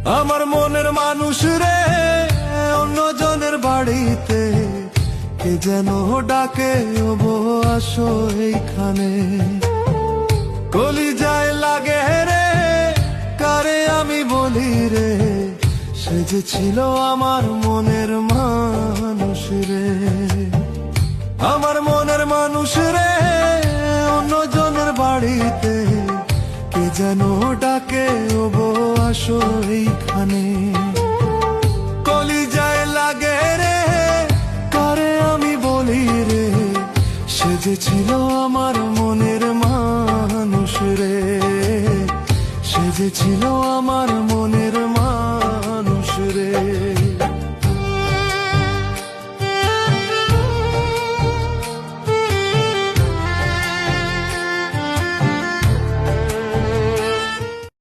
আমার মনের মানুষ রে অন্যজনের বাড়িতে কে যেন ডাকে ওবো আসো এইখানে। কলিজায় লাগে রে কারে আমি বলি রে, সে যে ছিল আমার মনের মানুষ রে। আমার মনের মানুষ রে অন্যজনের বাড়িতে কে যেন ডাকে ওবো আসো এইখানে। কলিজায় লাগে রে কারে আমি বলি রে, সে যে ছিল আমার মনের মানুষ রে, সে যে ছিল আমার মনের